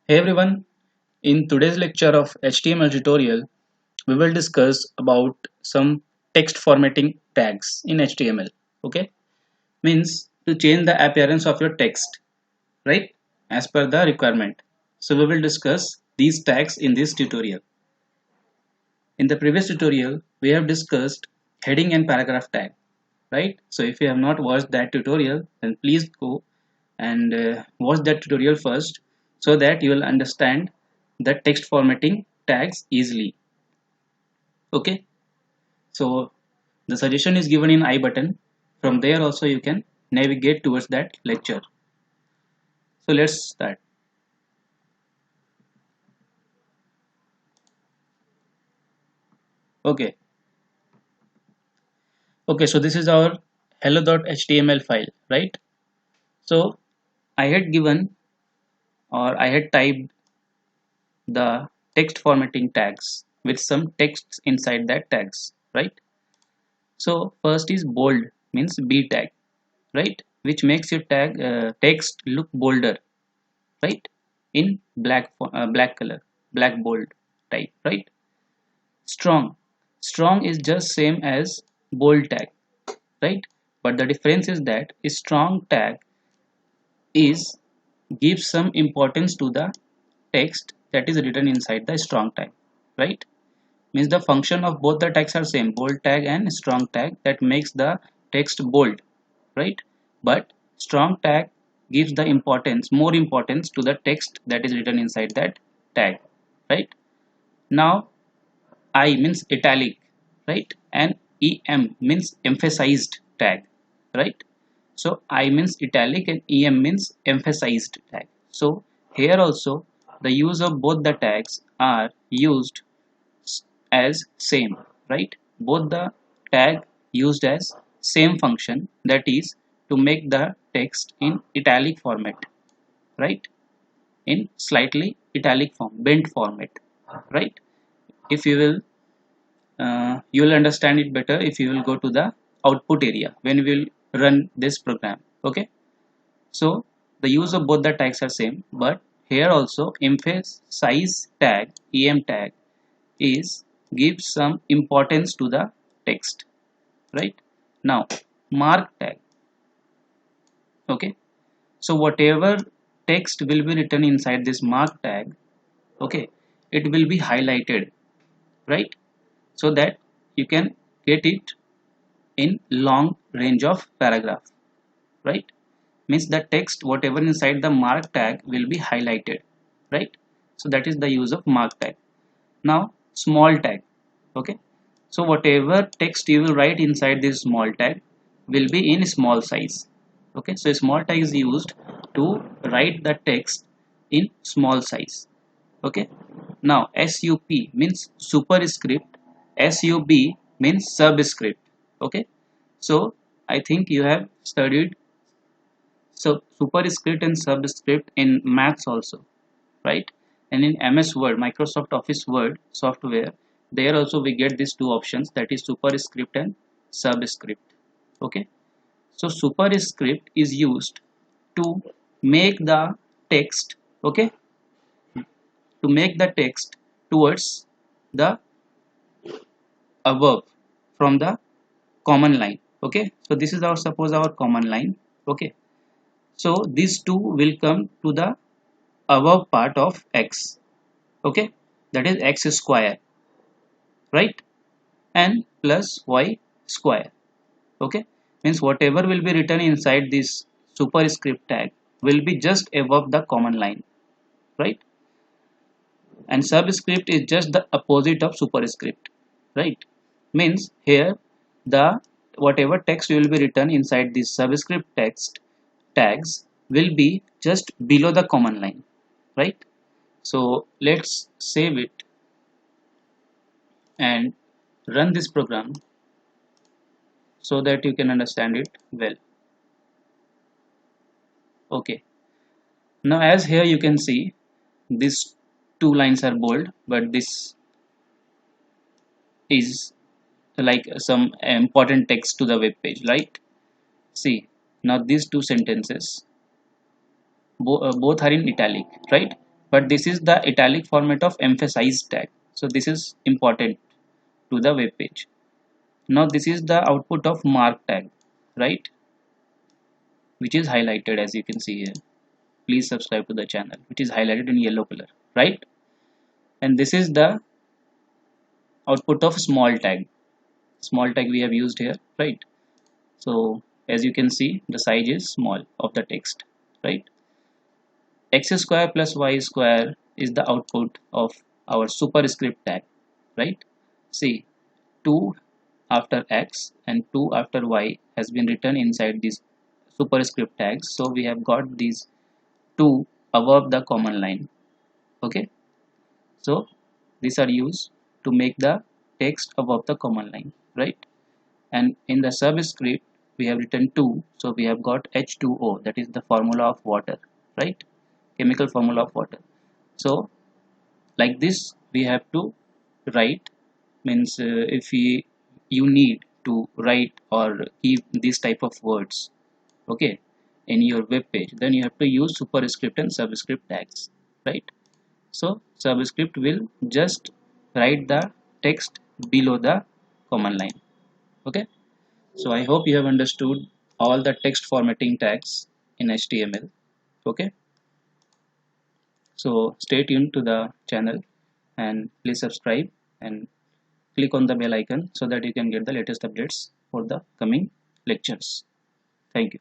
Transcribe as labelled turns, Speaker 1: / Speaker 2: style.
Speaker 1: Hey everyone, in today's lecture of HTML tutorial, we will discuss about some text formatting tags in HTML. Okay, means to change the appearance of your text, right? As per the requirement. So we will discuss these tags in this tutorial. In the previous tutorial, we have discussed heading and paragraph tag, right? So if you have not watched that tutorial, then please go and watch that tutorial first so that you will understand the text formatting tags easily. Okay, so the suggestion is given in I button. From there also you can navigate towards that lecture. So let's start. Okay, okay, so this is our hello.html file, right? So I had given, or I had typed the text formatting tags with some texts inside that tags, right? So first is bold, means B tag, right? Which makes your text look bolder, right? In black color, black bold type, right? Strong, strong is just same as bold tag, right? But the difference is that a strong tag is gives some importance to the text that is written inside the strong tag, right? Means the function of both the tags are same, bold tag and strong tag, that makes the text bold, right? But strong tag gives the importance, more importance to the text that is written inside that tag, right? Now I means italic, right? And em means emphasized tag, right? So I means italic and em means emphasized tag. So here also the use of both the tags are used as same, right? Both the tag used as same function, that is to make the text in italic format, right? In slightly italic form, bent format, right? If you will you will understand it better if you will go to the output area when we will run this program. Okay, so the use of both the tags are same, but here also emphasize tag, em tag, is gives some importance to the text, right? Now mark tag. Okay, so whatever text will be written inside this mark tag, okay, it will be highlighted, right? So that you can get it in long range of paragraph, right? Means the text whatever inside the mark tag will be highlighted, right? So that is the use of mark tag. Now small tag. Okay, so whatever text you will write inside this small tag will be in small size. Okay, so small tag is used to write the text in small size. Okay, now sup means superscript, sub means subscript. Okay, so I think you have studied so superscript and subscript in maths also, right? And in MS Word, Microsoft Office Word software, there also we get these two options, that is superscript and subscript. Okay, so superscript is used to make the text, okay, to make the text towards the above from the common line. Okay, so this is our, suppose our common line. Okay, so these two will come to the above part of x. Okay, that is x square, right? And plus y square. Okay, means whatever will be written inside this superscript tag will be just above the common line, right? And subscript is just the opposite of superscript, right? Means here the whatever text will be written inside this subscript text tags will be just below the common line, right? So let's save it and run this program so that you can understand it well. Okay, now as here you can see these two lines are bold, but this is like some important text to the web page, right? See, now these two sentences both are in italic, right? but this is the italic format of emphasize tag. So this is important to the web page. Now this is the output of mark tag, right, which is highlighted as you can see here. Please subscribe to the channel, which is highlighted in yellow color, right? And this is the output of small tag we have used here, right? So as you can see, the size is small of the text, right? X square plus y square is the output of our superscript tag, right? See, 2 after x and 2 after y has been written inside these superscript tags, so we have got these 2 above the common line. Okay, so these are used to make the text above the common line, right? And in the subscript we have written 2, so we have got H2O, that is the formula of water, right? Chemical formula of water. So like this we have to write, means if you need to write or keep this type of words, okay, in your web page, then you have to use superscript and subscript tags, right? So subscript will just write the text below the command line. Okay, so I hope you have understood all the text formatting tags in HTML. Okay, so stay tuned to the channel and please subscribe and click on the bell icon so that you can get the latest updates for the coming lectures. Thank you.